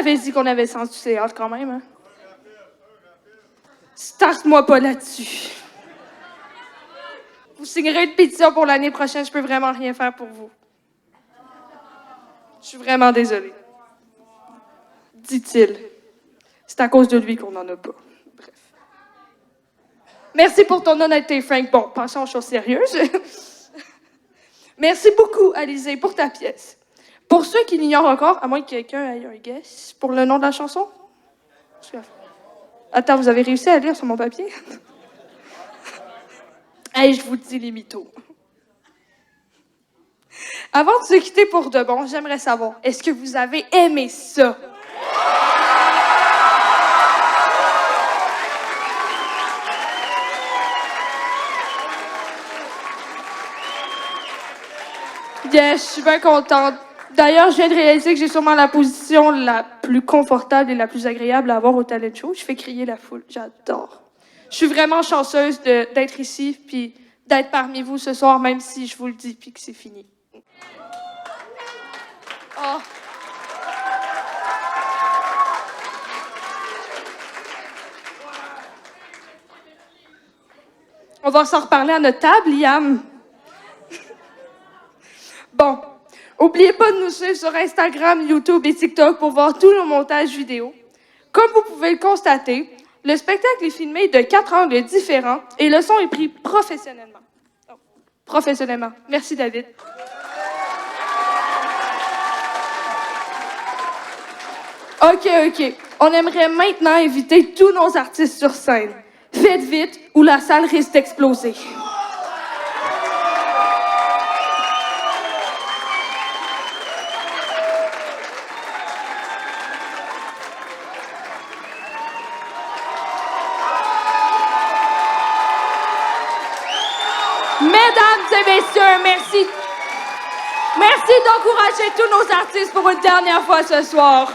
t'avais dit qu'on avait sens du théâtre quand même, hein? Starte-moi pas là-dessus. Vous signerez une pétition pour l'année prochaine, je peux vraiment rien faire pour vous. Je suis vraiment désolée. Dit-il. C'est à cause de lui qu'on n'en a pas. Bref. Merci pour ton honnêteté, Frank. Bon, passons aux choses sérieuses. Merci beaucoup, Alizée, pour ta pièce. Pour ceux qui l'ignorent encore, à moins que quelqu'un ait un guess pour le nom de la chanson. Attends, vous avez réussi à lire sur mon papier? Hey, je vous dis les mythos. Avant de se quitter pour de bon, j'aimerais savoir, est-ce que vous avez aimé ça? Yes, je suis bien contente. D'ailleurs, je viens de réaliser que j'ai sûrement la position la plus confortable et la plus agréable à avoir au talent show. Je fais crier la foule. J'adore. Je suis vraiment chanceuse d'être ici puis d'être parmi vous ce soir, même si je vous le dis puis que c'est fini. Oh. On va s'en reparler à notre table, Liam. Bon, n'oubliez pas de nous suivre sur Instagram, YouTube et TikTok pour voir tous nos montages vidéo. Comme vous pouvez le constater, le spectacle est filmé de 4 angles différents et le son est pris professionnellement. Oh, professionnellement. Merci, David. OK. On aimerait maintenant inviter tous nos artistes sur scène. Faites vite ou la salle risque d'exploser. Mesdames et messieurs, merci. Merci d'encourager tous nos artistes pour une dernière fois ce soir.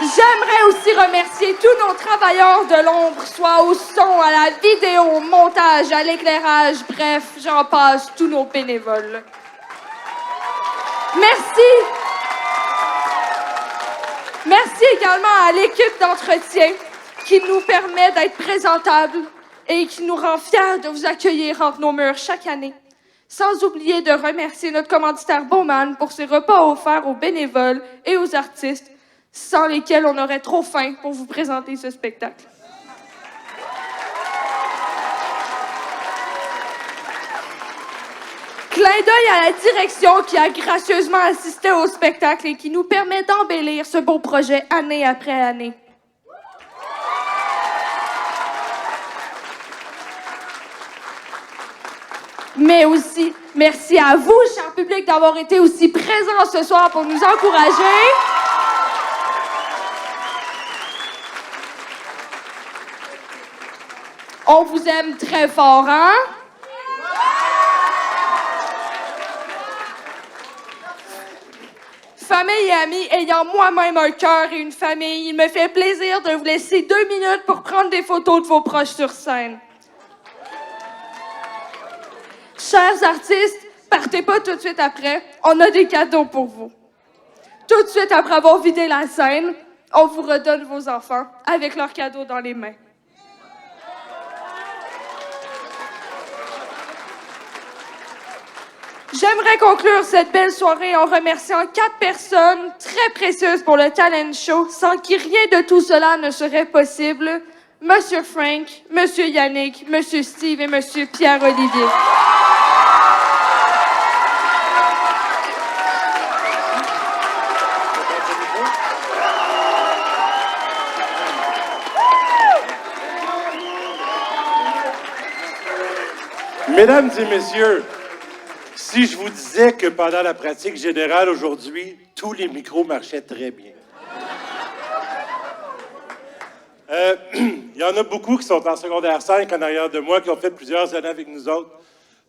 J'aimerais aussi remercier tous nos travailleurs de l'ombre, soit au son, à la vidéo, au montage, à l'éclairage, bref, j'en passe, tous nos bénévoles. Merci. Merci également à l'équipe d'entretien qui nous permet d'être présentables et qui nous rend fiers de vous accueillir entre nos murs chaque année. Sans oublier de remercier notre commanditaire Bowman pour ses repas offerts aux bénévoles et aux artistes, sans lesquels on aurait trop faim pour vous présenter ce spectacle. Clin d'œil à la direction qui a gracieusement assisté au spectacle et qui nous permet d'embellir ce beau projet année après année. Mais aussi, merci à vous, cher public, d'avoir été aussi présents ce soir pour nous encourager. On vous aime très fort, hein? Famille et amis, ayant moi-même un cœur et une famille, il me fait plaisir de vous laisser 2 minutes pour prendre des photos de vos proches sur scène. Chers artistes, partez pas tout de suite après, on a des cadeaux pour vous. Tout de suite après avoir vidé la scène, on vous redonne vos enfants avec leurs cadeaux dans les mains. J'aimerais conclure cette belle soirée en remerciant 4 personnes très précieuses pour le talent show, sans qui rien de tout cela ne serait possible. Monsieur Frank, Monsieur Yannick, Monsieur Steve et Monsieur Pierre-Olivier. Mesdames et messieurs, si je vous disais que pendant la pratique générale aujourd'hui, tous les micros marchaient très bien. Il y en a beaucoup qui sont en secondaire 5 en arrière de moi, qui ont fait plusieurs années avec nous autres.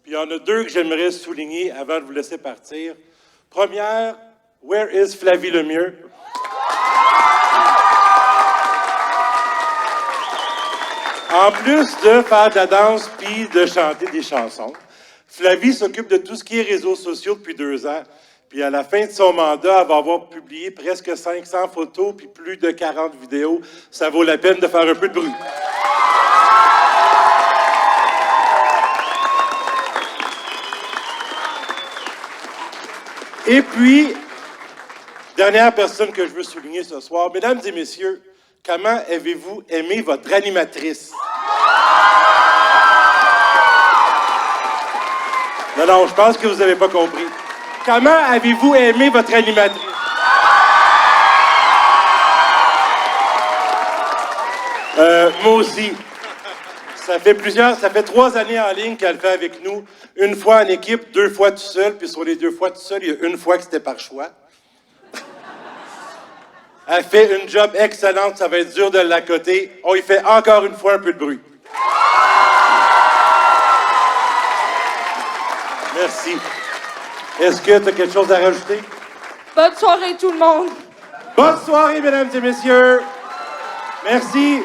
Puis il y en a 2 que j'aimerais souligner avant de vous laisser partir. Première, where is Flavie Lemieux? En plus de faire de la danse puis de chanter des chansons, Flavie s'occupe de tout ce qui est réseaux sociaux depuis 2 ans. Puis à la fin de son mandat, elle va avoir publié presque 500 photos puis plus de 40 vidéos. Ça vaut la peine de faire un peu de bruit. Et puis, dernière personne que je veux souligner ce soir, mesdames et messieurs, comment avez-vous aimé votre animatrice? Non, je pense que vous n'avez pas compris. Comment avez-vous aimé votre animatrice? Moi aussi. Ça fait 3 années en ligne qu'elle fait avec nous. 1 fois en équipe, 2 fois tout seul. Puis sur les 2 fois tout seul, il y a 1 fois que c'était par choix. Elle fait une job excellente. Ça va être dur de l'accoter. On y fait encore une fois un peu de bruit. Merci. Est-ce que tu as quelque chose à rajouter? Bonne soirée tout le monde. Bonne soirée, mesdames et messieurs. Merci.